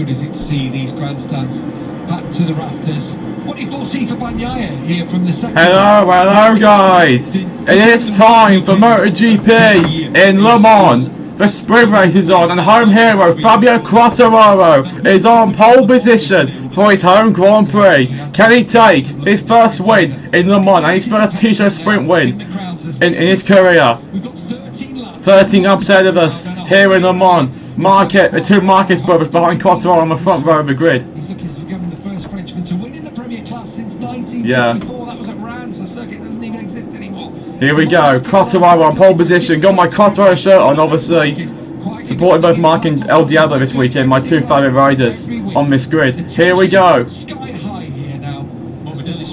good is it to see these grandstands packed to the rafters. What do you foresee for Bagnaia here from the second? Hello guys! It is time for Motogp in Le Mans. The sprint race is on and home hero Fabio Quartararo is on pole position for his home Grand Prix. Can he take his first win in Le Mans and his first T-shirt sprint win in his career? 13 laps ahead of us here in Le Mans. Marquez, the two Marquez brothers behind Quartararo on the front row of the grid. He's looking to become the first Frenchman to win in the Premier Class since 1954. Yeah. That was at Reims. The circuit doesn't even exist anymore. Here we go, Quartararo on pole position. Got my Quartararo shirt on, obviously. Supporting both Mark and El Diablo this weekend, my two favourite riders on this grid. Here we go.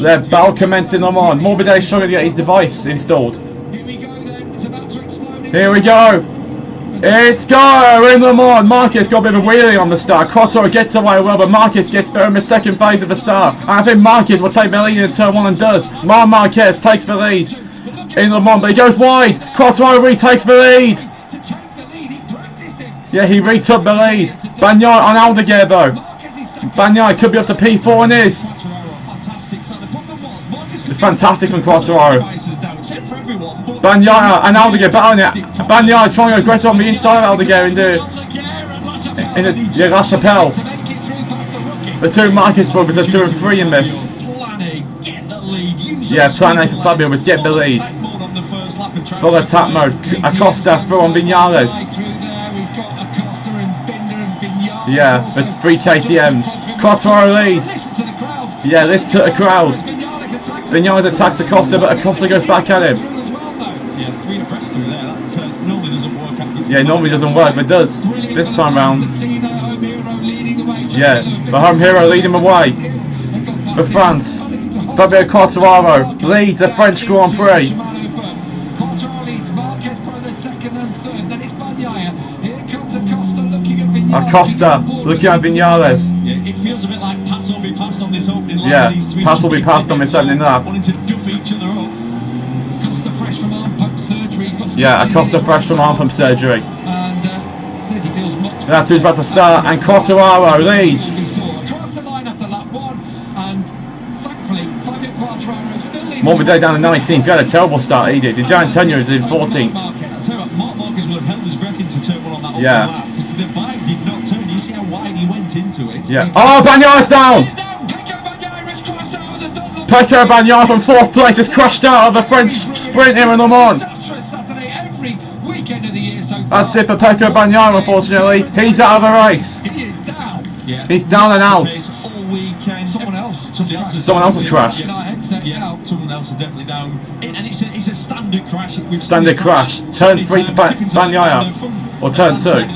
They're battle commencing Le Mans. Morbidelli's struggling to get his device installed. Here we go. It's go in Le Mans. Marquez got a bit of a wheelie on the start. Quartararo gets away well, but Marquez gets better in the second phase of the start. And I think Marquez will take the lead in turn 1 and does. Marquez takes the lead in Le Mans, but he goes wide. Quartararo retakes the lead. Yeah, he retook the lead. Bagnaia on Aldeguer though. Bagnaia could be up to P4 and is. It's fantastic from Quartararo. Bagnaia and Aldeguer battling it. Bagnaia trying to aggressive on the inside of Aldeguer in the La Chapelle. The two Marquez brothers are 2 and 3 in this. Yeah, plan A for Fabio was get the lead. Full attack mode. Acosta through on Vinales. Yeah, it's 3 KTMs. Quartararo leads. Yeah, this to the crowd. Vinales attacks Acosta, but Acosta goes back at him. Yeah, normally doesn't work, but does this time round. Yeah, the home hero leading the way for France. Fabio Quartararo leads the French Grand Prix. Acosta looking at Vinales. It feels a bit like pass will be passed on this opening lap. Yeah, pass will be passed on this opening lap. Yeah, Acosta fresh from arm pump surgery. That's who's about to start, and Quartararo leads. Morbidelli down to 19th. He had a terrible start, he did. The Giant Tenure is in 14th. Marquez will have held his breath into turn 1 on that yeah. The bike did not turn. You see how wide he went into it. Yeah. Oh, Bagnaia's down! Pecco Bagnaia from 4th place has crashed out of the French sprint here in Le Mans. That's it for Pecco Bagnaia, unfortunately. He's out of the race. He's down and out. Someone else has crashed. Yeah, someone else is definitely down. And it's a standard crash. Standard crash. Turn 3 for Bagnaia. Or turn 2.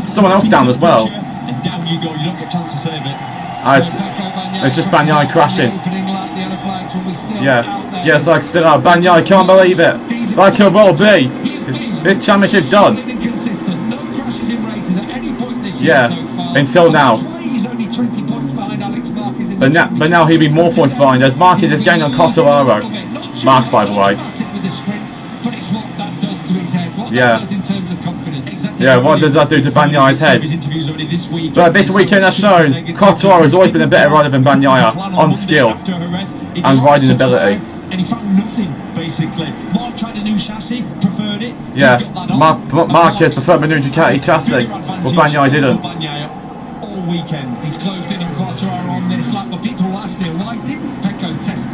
Someone else down as well. And down you go, you don't get a chance to save it. It's just Bagnaia crashing. Yeah, yeah, it's like still out. Bagnaia can't believe it. Like it will be. This championship done. Yeah, until now. But now he'll be more points behind as Marquez is gaining on Quartararo. Mark, by the way. Yeah. Yeah, what does that do to Bagnaia's head? But this weekend has shown Quartararo has always been a better rider than Bagnaia on skill and riding ability. And he found nothing basically. Mark tried a new chassis, preferred it. Yeah, Marquez preferred the new Ducati chassis, but Bagnaia didn't. All weekend he's closed in on Quartararo on this lap, but people will ask him, why didn't Pecco test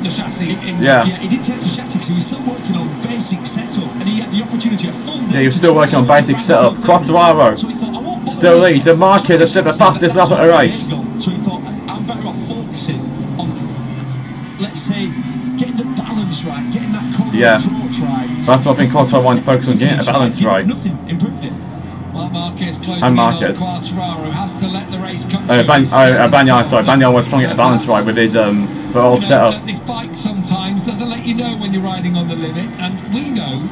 the chassis? Yeah, he didn't test the chassis because he was still working on basic setup and he had the opportunity of full. Yeah, he was still working on basic setup. Quartararo still leads, and Marquez has set the fastest lap at a race. So he thought, I'm better off focusing on, let's say, getting the balance right, getting that corner approach right. That's what I think Quartararo wanted to focus on, getting the balance right. Nothing improved it. And Marquez. Bagnaia was trying to get the balance right with his old setup. This bike sometimes doesn't let you know when you're riding on the limit, and we know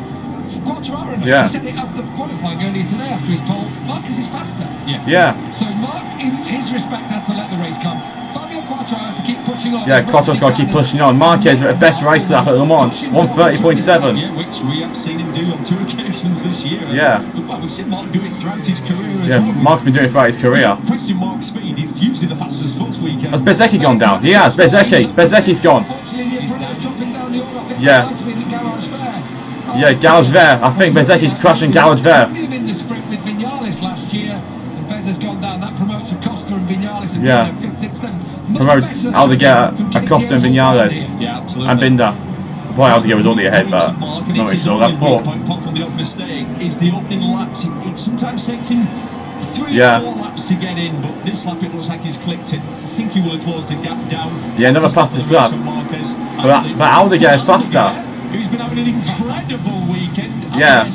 Quartararo. Yeah. He said it after qualifying earlier today after his pole. Marquez is faster. Yeah. So Mark, in his respect, has to let the race come. Fabio Quartararo has to keep pushing on. Yeah, Quartararo's got to keep pushing on. Marquez at the best race lap at Le Mans, 130.7. Yeah, which we have seen him do on 2 occasions. endorsements this year. Yeah. Well, we've seen Mark do it throughout his career as Yeah, well. Mark's been doing it throughout his career. Question mark speed, he's usually the fastest sports weekend. Has Bezecchi gone down? He has, Bezecchi. Bezecchi's gone. Yeah. Yeah, Garage Vert. I think Bezecchi's crashing Garage Vert. In the sprint with Vinales last year, and Bez has gone down. That promotes Acosta and Vinales. And Yeah. Promotes Aldeguer, Acosta and Vinales. Yeah, absolutely. And Binder. Boy, Aldeguer was already ahead, but not really sure. That's 4. Apart from the odd mistake, is the opening laps. It sometimes takes him 3 Yeah. or 4 laps to get in, but this lap it looks like he's clicked it. I think he will have closed the gap down. Yeah, never fastest lap. But Aldeguer is faster. Who's been having an incredible weekend. Yeah,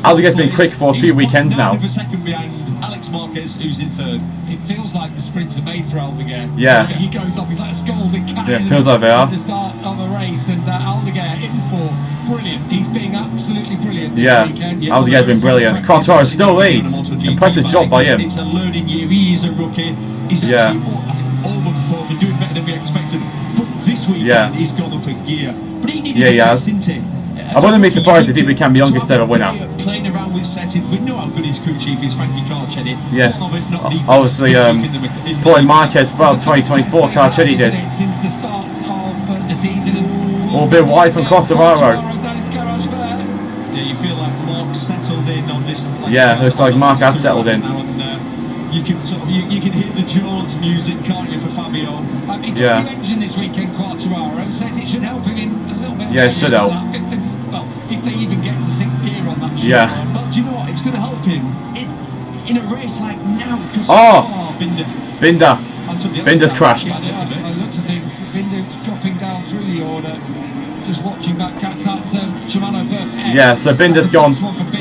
Aldeguer's been quick for a few weekends now. A second behind Alex Marquez, who's in 3rd. It feels like the sprints are made for Aldeguer. Yeah. He goes off, he's like a scalding cat. Yeah, feels like they are. At the start of a race, and Aldeguer in for brilliant. He's being absolutely brilliant this Yeah, weekend. Aldeguer's been brilliant. Quartaro still leads. Impressive job by him. It's a learning year. He is a rookie. He's Yeah. actually overperforming, doing better than we expected. But this weekend, Yeah. he's gone up a gear. But he needed Yeah, he a has. test, didn't he? I wouldn't be surprised if he became the youngest ever winner. Playing around with settings, we know how good his crew chief is, Frankie Carcetti. Yeah. One of, if not the best Obviously, crew chief in the- supporting Marquez throughout 2024, Carcetti did. Since the start of the season. All a bit wide from Quartararo. Yeah, you feel like Mark settled in on this. Yeah, looks like Mark has settled in. Now, and, you can sort of you can hear the Jones music, can't you, for Fabio? I mean, Yeah. the engine this weekend, Quartararo says it should help him in a little bit. Yeah, it should help. Well, if they even get to 6th gear on that. Yeah. But do you know what? It's going to help him in a race like now. Because Binder. Binder's crashed. I looked at things. Binder's dropping down through the order. Just watching back. Shimano Burke. Yeah, so Binder's gone.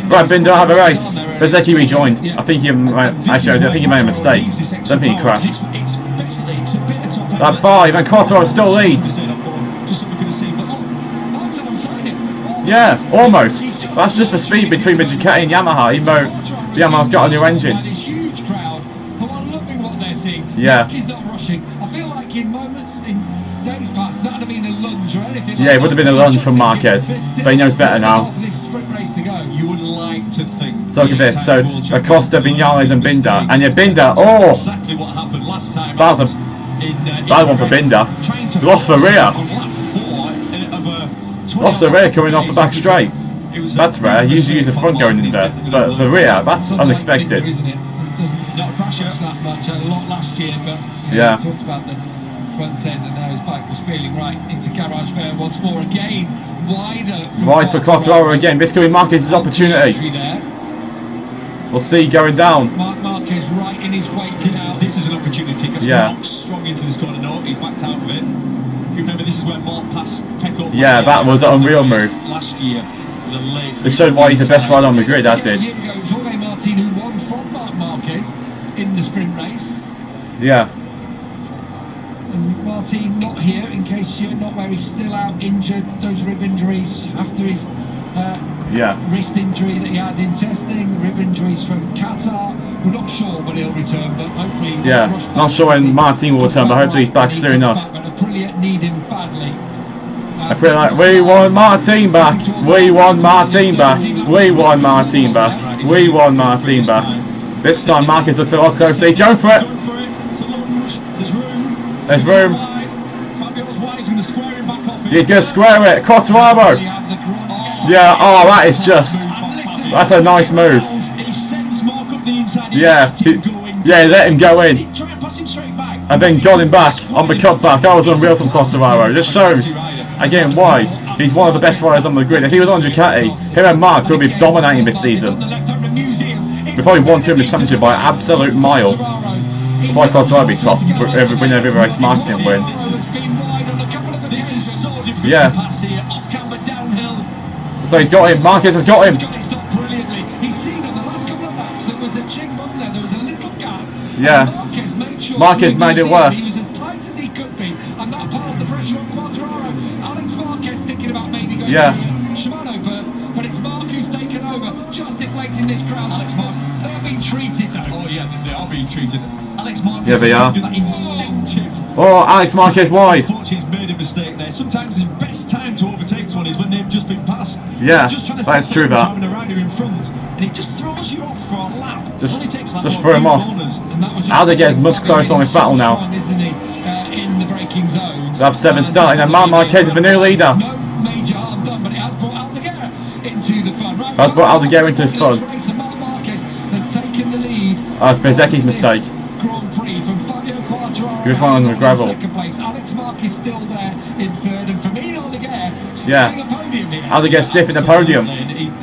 Brad Binder out of the race. Bezecchi rejoined. I think he actually, I think he made a mistake. I don't think he crashed. Lap 5 and Quartaro still leads. Yeah, almost. That's just the speed between Motogp and Yamaha, even though Yamaha's got a new engine. Yeah. He's not rushing. I feel like in moments, in days past, that would have been a lunge or anything. Yeah, it would have been a lunge from Marquez, but he knows better now. You would like to think. So look at this. So it's Acosta, Vinales, and Binder, and yeah, Binder. Oh, Exactly what happened last time. that was a bad one for Binder. Lost the rear. Lost the rear coming off the back straight. That's rare. You usually use the front going in there, but the rear, that's unexpected. Not a crash that much, a lot last year, but Yeah. we talked about the front end, and now his bike was feeling right into Garage Fair once more. Again, wider. Wide for Quartararo again. This could be Marquez's opportunity. There. We'll see going down. Marquez right in his wake now. This is an opportunity because Yeah. Mark's strong into this corner. No, he's backed out of it. Remember, this is where Mark passed Pecco. Yeah, that was an unreal move. Last year, the late. It showed why he's the best rider on the grid, that did. A year ago, it was Jorge Martin who won from Marc Marquez in the sprint race. Yeah. And Martin not here, in case you're not where he's still out injured. Those rib injuries after his Yeah. wrist injury that he had in testing, the rib injuries from Qatar. We're not sure when he'll return, but hopefully. Yeah. Not sure when Martin will return, but hopefully he's back soon enough. But Aprilia need him badly. I feel like we want Martin back. We want Martin back. We want Martin back. We want Martin back. This time Marquez looks a lot closer. He's going for it. There's room. He's going to square it. Quartararo. Yeah. Oh, that is just. That's a nice move. Yeah. Yeah. Let him go in. And then got him back on the cutback. That was unreal from Quartararo. Just shows again why he's one of the best riders on the grid. If he was on Ducati, him and Mark would be dominating this season. We probably won to him the championship by an absolute mile. Probably Quartararo be top, win every race Mark can win. Yeah. So he's got him. Marquez has got him. Yeah. Marquez made it work. He was as tight as he could be, and that part of the pressure on Quartararo. Alex Marquez thinking about maybe going to Shimano, but it's Mark who's taken over, just deflating this crowd. Alex Mark, they are being treated though. Oh yeah, they are being treated. Alex Marquez, yeah, they are. Do that instinctive. Oh, Alex Marquez wide. Unfortunately, he's made a mistake there. Sometimes his best time to overtake someone is when they've just been passed. Yeah, Just trying to that's true. That. having a rider in front. and it just throws you off for a lap. Just Just throw him off. Aldeguer's much closer on this battle now. In the braking zones. Lap 7 starting, and Marquez is the new leader. No major harm done, but it has brought Aldeguer into the fun. Right, That's brought Aldeguer into his fun. Marquez has taken the lead. That's Bezzecchi's mistake. Grand Prix from Fabio Quartararo. Good one on the gravel. Second place. Alex Marquez still there in third, and for me, Aldeguer Yeah. a podium here. Aldeguer stiff in the podium.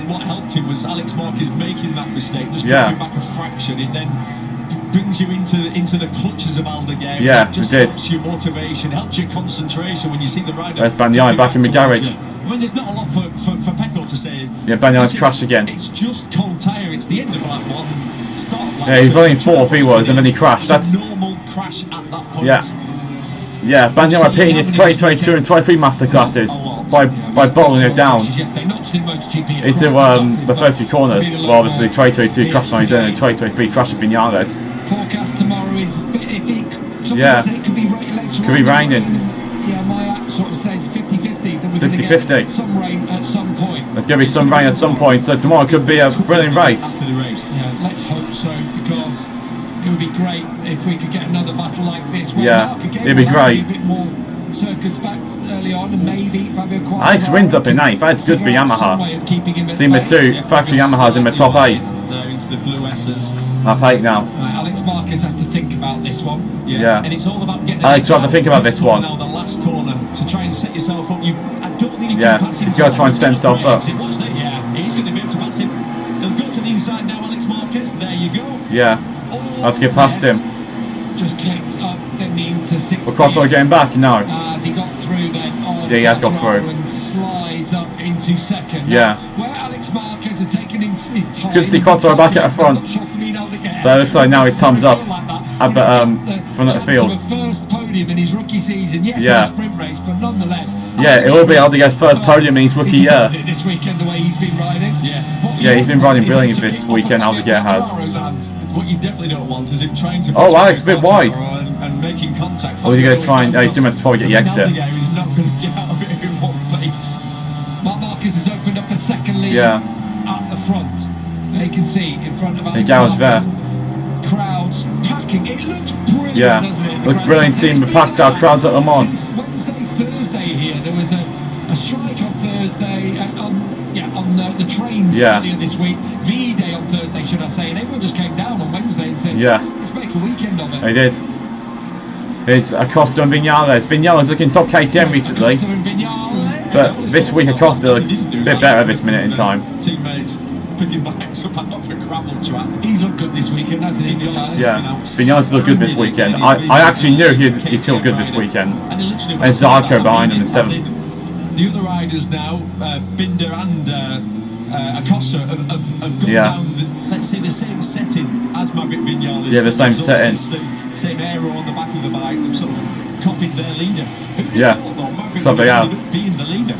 What helped him was Alex Marquez making that mistake, just Yeah. dropping back a fraction. It then brings you into the clutches of Aldeguer. Yeah, it just it did. helps your motivation, helps your concentration when you see the rider. There's Bagnaia back in the garage. I mean, there's not a lot for Pecco to say. Yeah, Bagnaia's crashed again. It's just cold tyre. It's the end of lap 1. Start of lap Yeah, he's 2. running 4th, he was, and then he crashed. It's a That's normal crash at that point. yeah. Yeah, Bagnaia repeating his 2022 and 23 masterclasses by bottling it down into the first few corners. Well, obviously 2022 crashed on his own and 2023 crashed with Vinales. Forecast tomorrow is Yeah. it could be later Could be raining. Yeah, my app sort of says 50-50 that we're 50-50. going to get some rain at some point. There's going to be some rain at some point, so tomorrow could be a thrilling race. After the race. Yeah, let's hope so, because it would be great if we could get another battle like this. Where Yeah, Mark again it'd be will have to great. A bit more circumspect early on, and maybe Fabio Quartararo. Alex wins up in 8th. That's good for Yamaha. Seen the two factory Yamahas in the top 8. There into the blue S's. Lap 8 now. Right, Alex Marquez has to think about this one. Yeah. And it's all about getting. Alex, you have to think about this one. Now the last corner to try and set yourself up. I don't think Yeah, he's got to try and set himself up. Watch that. Yeah, he's going to be able to pass him. He'll go to the inside now, Alex Marquez. There you go. Yeah, I have to get past him. Just clicked up then into 6th. But Quartararo getting back? No. As he got through then on Yeah, he has got through. And slides up into 2nd. Yeah. Where Alex Marquez has taken his time. It's good to see Quartararo back at the front. But it looks like now his thumbs up at the front of the field. First podium in his rookie season. Yes, Yeah. it's a sprint race, but nonetheless. Yeah, it will be Aldeguer's first podium in his rookie year. This weekend, the way he's been riding. Yeah, he's been riding brilliant this weekend, Aldeguer has. What you definitely don't want is him trying to. Oh, Alex, a bit wide. And making contact. Oh, he's going to try and. He's going to probably get the exit. He's not going to get out of it in one place. Mark Marquez has opened up a second lead Yeah. at the front. They can see in front of Alex Garrett's there. Crowds packing. It looks brilliant, Yeah, doesn't it? looks brilliant seeing the packed out crowds at Le Mans. Since Wednesday, Thursday here, there was a strike on Thursday, on the trains earlier this week. VE Day on Thursday, should I say, and everyone just came down on Wednesday and said, let's make a weekend of it. They did. It's Acosta and Vinales. Vinales looking top KTM recently, Acosta and Vinales. but this week Acosta looks a bit better at this minute in time. Teammates picking backs up off a gravel track. He's looked good this weekend, hasn't he, Vinales? Yeah, Vinales looked good this weekend. I actually knew he'd feel good this weekend. And Zarco behind him in 7th. The other riders now, Binder and Acosta, have gone down, let's say, the same setting as Maverick Vinales. Yeah, the same setting. Same aero on the back of the bike. They've sort of copied their leader. Yeah, so they have. Being the leader.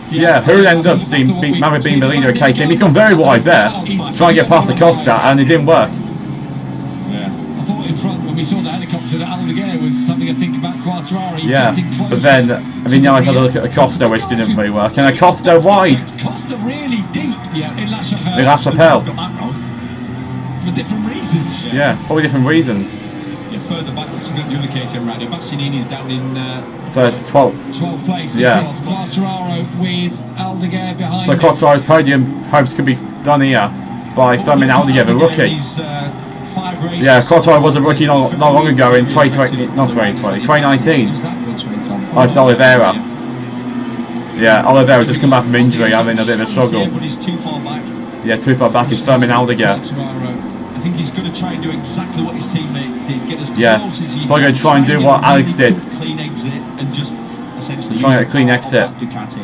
Yeah, who ended up seeing Maverick being the leader of KTM? He's gone very wide there, trying to get past Acosta, and it didn't work. I thought in front when we saw the helicopter that Aldeguer was something to think about Quartararo. Yeah, but then Vinales had a look at Acosta, which didn't really work, and Acosta wide. Acosta really deep in La Chapelle. In La Chapelle. Got that wrong. For different reasons. Yeah, probably different reasons. Further back, looks like the other KTM rider. Bastianini's down in 12th. 12th place. Yeah. Quartararo with Aldeguer behind. So Quartararo's podium hopes could be done here by Firmin Aldeguer, the rookie. Yeah, Quartararo was a rookie not long ago in 2019. Oh, it's Oliveira. Yeah, Oliveira just come back from injury, having a bit of a struggle. But he's too far back. Yeah, too far back is Firmin Aldeguer. I think he's going to try and do exactly what his teammate did. Get as Yeah, close as he he's probably going to try and do what Alex did. Clean exit and just essentially Try and get a clean exit. Ducati.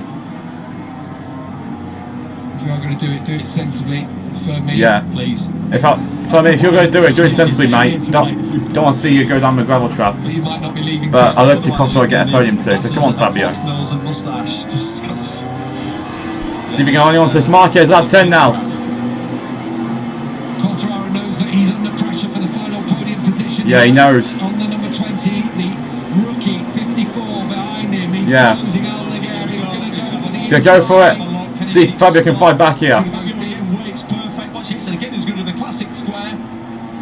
If you are going to do it sensibly. Firmin. Yeah. Please. If you're going to do it sensibly, mate. Don't want to see you go down the gravel trap. But you might not be leaving. But I'd love to see Quartararo get a podium too. So come on, Fabio. See if you can hang on to this. Marquez lap 10 now. Quartararo knows that he's under pressure for the final podium position. Yeah, he knows. On the number 20, the rookie 54 behind him. He's Yeah. closing Aldeguer. He's going to go. So go for it. See if Fabio can fight back here.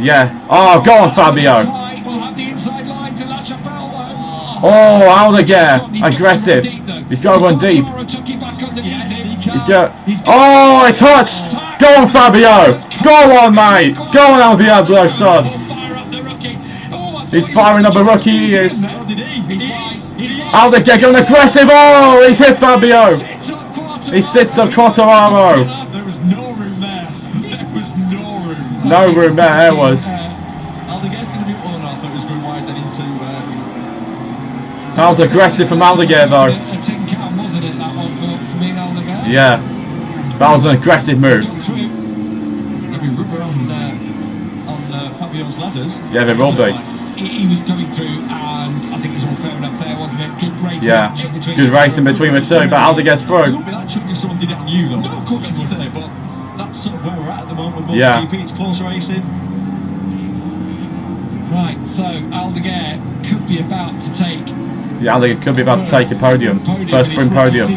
Yeah. Oh, go on, Fabio. We'll have the inside line to La Chapelle, though. Oh, Aldeguer, aggressive. He's got to run deep. He's got. Oh, it touched. Go on, Fabio. Go on, mate. Go on, El Diablo, son. He's firing up a rookie. He is. Aldeguer going aggressive. Oh, he's hit Fabio. He sits on Quartararo. There was no room there. There was no room. No room there. There was. Aldeguer's going to be one off. It was going wide then into. That was aggressive from Aldeguer, though. A tin can, wasn't it, that one for me and Aldeguer? Yeah. That was an aggressive move. There'll be rubber on Fabio's ladders. Yeah, there will be. He was coming through, and I think it was all fair enough there, wasn't it? Good racing. Yeah. Good racing between the two, but Aldeguer's It through. wouldn't be that chuffed if someone did it on you, though. No, of course you That's to say, but that's sort of where we're at the moment with Yeah. MotoGP. It's close racing. Right, so Aldeguer could be about to take. Yeah, Aldeguer could be about to take a podium. First sprint podium.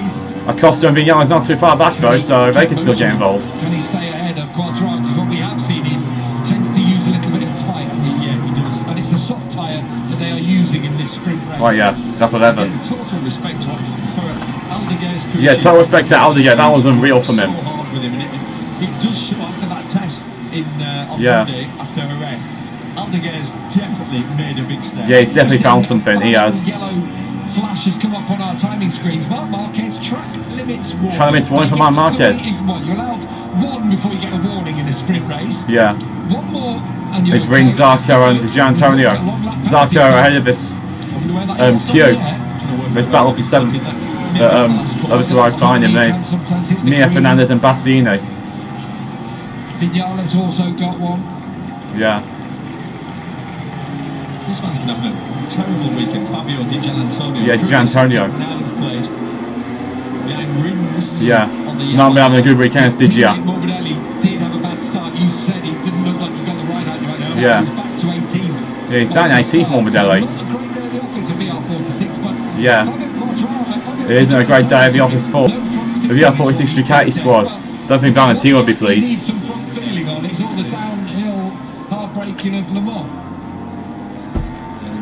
Acosta and Vignales not too far back, though, so they can still get involved. Can he stay ahead of Quartararo? Because what we have seen is tends to use a little bit of tyre. Yeah, he does. And it's a soft tyre that they are using in this sprint race. Right, yeah, lap 11. Yeah, total respect for Aldeguer's career. Yeah, total respect to Aldeguer. That was unreal from him. So hard with him, and it does show after that test on Yeah. Monday after a wreck. Aldeguer's definitely made a big step. Yeah, he's definitely found something. He has. Yellow flash has come up on our timing screens. Marquez track limits one. Track limits one for Marquez. You're allowed one before you get a warning in a sprint race. Yeah. One more and you're It's Ring, Zarco and Di Antonio. Zarco ahead of this queue. This battle for 7th. Over to right behind him, it's Nia Fernandez and Bastianini. Vignales also got one. Yeah. This man's been having a terrible weekend. Fabio Di Antonio. Yeah, Di Antonio. Rings. Yeah. On the Not having a good weekend, did ya? Morbidelli did have a bad start. You said he didn't look like he got the right hand right now. Yeah. He's back to 18. Yeah, he's down 18th, Morbidelli. Not a great day at the office of VR46, but Yeah. It isn't a great day at the office for the VR46 Ducati squad. Don't think Valentino would be pleased. He needs some front feeling on. It's all the downhill heartbreaking of Le Mans.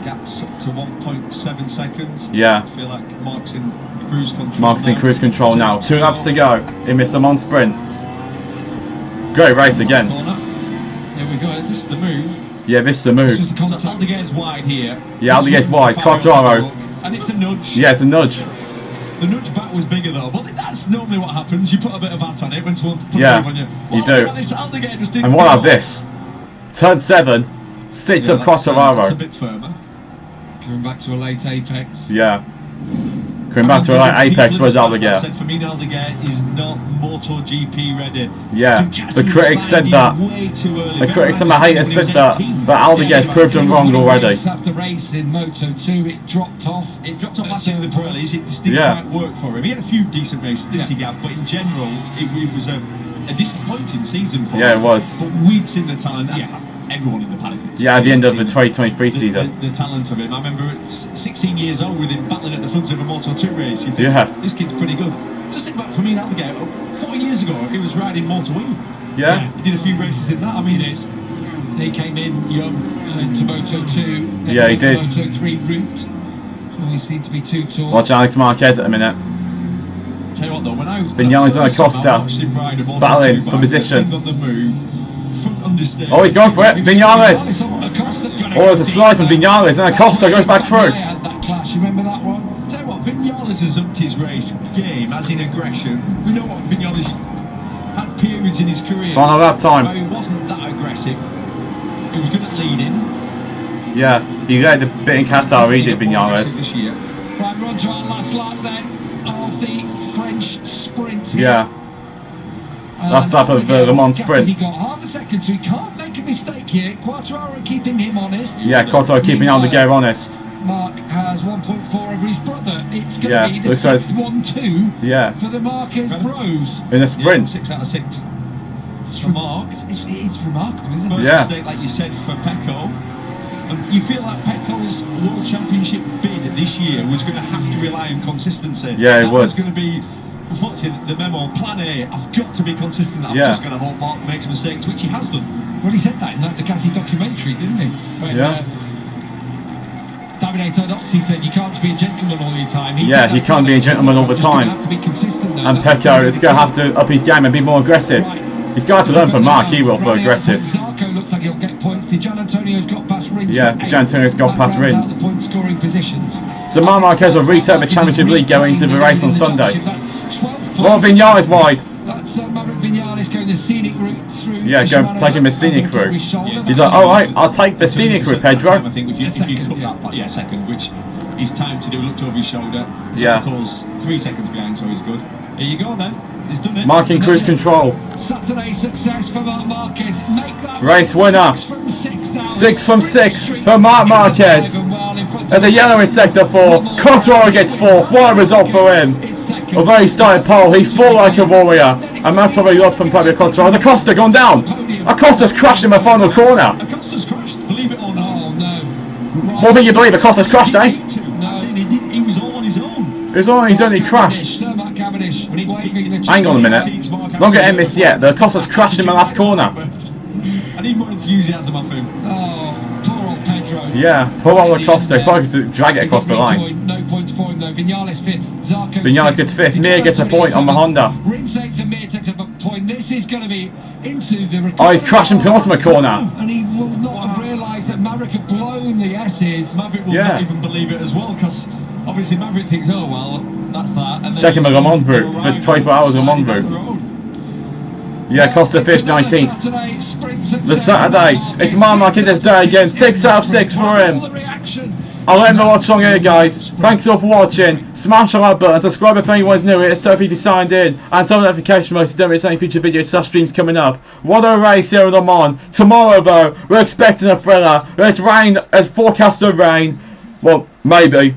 Gaps up to 1.7 seconds. Yeah. I feel like Mark's in cruise control. Mark's in cruise control now. 2 laps to go in Mr. Mon sprint. Great race again. There we go. This is the move. Yeah, this is the move. So Aldeguer's wide here. Yeah, Aldeguer's wide. Quartararo. And it's a nudge. Yeah, it's a nudge. The nudge back was bigger though, but that's normally what happens. You put a bit of fat on it when someone puts Yeah, it on you. you do. Aldeguer just didn't And what go. about this? Turn 7, sits Yeah, of that's a Quartararo. bit firmer. Coming back to a late apex. Yeah. Coming back to a light apex was Aldeguer. Said for me, Aldeguer is not MotoGP ready. Yeah, the critics said that. The critics and the haters said that, but Aldeguer's proved them wrong already. After the race in Moto2, it dropped off. It dropped off last year in the Pirellis. It just didn't Yeah. quite work for him. He had a few decent races, didn't he, Gav? But in general, it was a disappointing season for him. Yeah, it was. But we'd seen the talent. Yeah, everyone in the paddock. Yeah, at the end of the Seen 2023 season. The talent of him. I remember at 16 years old with him battling at the front of a Moto2 race. You think, Yeah. this kid's pretty good. Just think back for me and Aldeguer. 4 years ago, he was riding Moto2. Yeah. He did a few races in that. I mean, it's. He came in young into Moto2. then Yeah, he did. Moto3 route. So he seemed to be too tall. Watch Alex Marquez at a minute. Tell you what though, when I was Vignales and Acosta battling for position. On the move, front understeer. Oh, he's going for it. Vignales. Oh, there's a slide from Vignales and Acosta goes back through. They had that clash. You remember that one? Tell you what, Vignales has upped his race game, as in aggression. We know what Vignales had periods in his career Final lap time. where he wasn't that aggressive. He was good at leading. Yeah, he led a bit in Qatar, he did Vignales. This year. Right, we're on to our last lap then of the French sprint. here. Yeah. Last lap of the Le Mans sprint. He got half a second, so he can't make a mistake here. Quartararo keeping him honest. Yeah, Quartararo keeping Aldeguer honest. Mark has 1.4 over his brother. It's going to Yeah, be the looks like- 6th 1-2 Yeah. for the Marquez bros. In a sprint. 6 out of 6 for Mark. It's remarkable, isn't it? First Yeah. mistake, like you said, for Pecco. And you feel like Pecco's World Championship bid this year was going to have to rely on consistency. Yeah, it that was. was going to be, unfortunately, the memo, plan A, I've got to be consistent. I'm Yeah. just going to hope Mark makes mistakes, which he has done. Well, he said that in that Ducati documentary, didn't he? When, Davide Todozzi said you can't be a gentleman all the time. He can't be a gentleman all the time. Have to be consistent, though. And Pecco is going to have to up his game and be more aggressive. Right. He's got to learn from Mark, he will, for aggressive. Zarco looks like he'll get points. Gian Antonio's got past Rins. Yeah, Gian Antonio's got past Rins. Point scoring positions. So Marquez will retake the Championship League going into the race on Sunday. Well, Vinales wide. That's Maverick Vinales going the scenic route through. Yeah, taking the scenic route. He's like, alright, I'll take the scenic route, Pedro. I think if you cut that, second, which he's time to do, looked over his shoulder. So Yeah. Of course, 3 seconds behind, so he's good. Here you go then. He's done it. Marking cruise control. Saturday success for Marc Marquez. Make that Race winner. 6 from 6 now. 6 from 6 for Marc Marquez. There's a yellow in sector 4. Cotteraro gets 4th. What a result for him. Although he started pole, he fought like a warrior. And that's probably up from Fabio Cotteraro. Acosta gone down. Acosta's crashed in the final corner. Acosta's crashed, believe it or not. Oh no. More than you believe, Acosta's crashed, eh? No. He was all on his own. It was on his own, he crashed. Hang on a minute. Don't get in this yet. The Acosta's crashed in the last corner. I need more enthusiasm off him. Oh, poor old Pedro. Yeah, poor old Acosta. He's probably going to drag it across the line. No points for him though. Vinales 5th. Zarco Vinales gets 5th. Mir gets a point on the Honda. Rins 8th and Mir takes up a point. This is going to be into the. Oh, he's crashing penultimate corner. And he will not have realised that Maverick had blown the S's. Maverick will not even believe it as well, because obviously Maverick thinks, oh well, that's that. And then Second the Le Mans route, the 24 hours Le Mans route. Yeah, Costa finished 19th. The Saturday, it's Marc Marquez's day again. 6 out of 6 for him. I'll end the watch on here, guys. Thanks all for watching. Smash the like button, subscribe if anyone's new. It's time for you to sign in, and turn the notification bell so you don't miss any future videos / streams coming up. What a race here at Le Mans. Tomorrow, though, we're expecting a thriller. It's rain, it's forecasted rain. Well, maybe.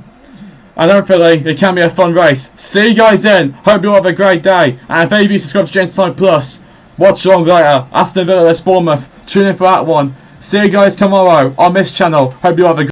And hopefully it can be a fun race. See you guys then. Hope you all have a great day. And if you subscribe to Genside Plus, watch along later. Aston Villa vs Bournemouth. Tune in for that one. See you guys tomorrow on this channel. Hope you all have a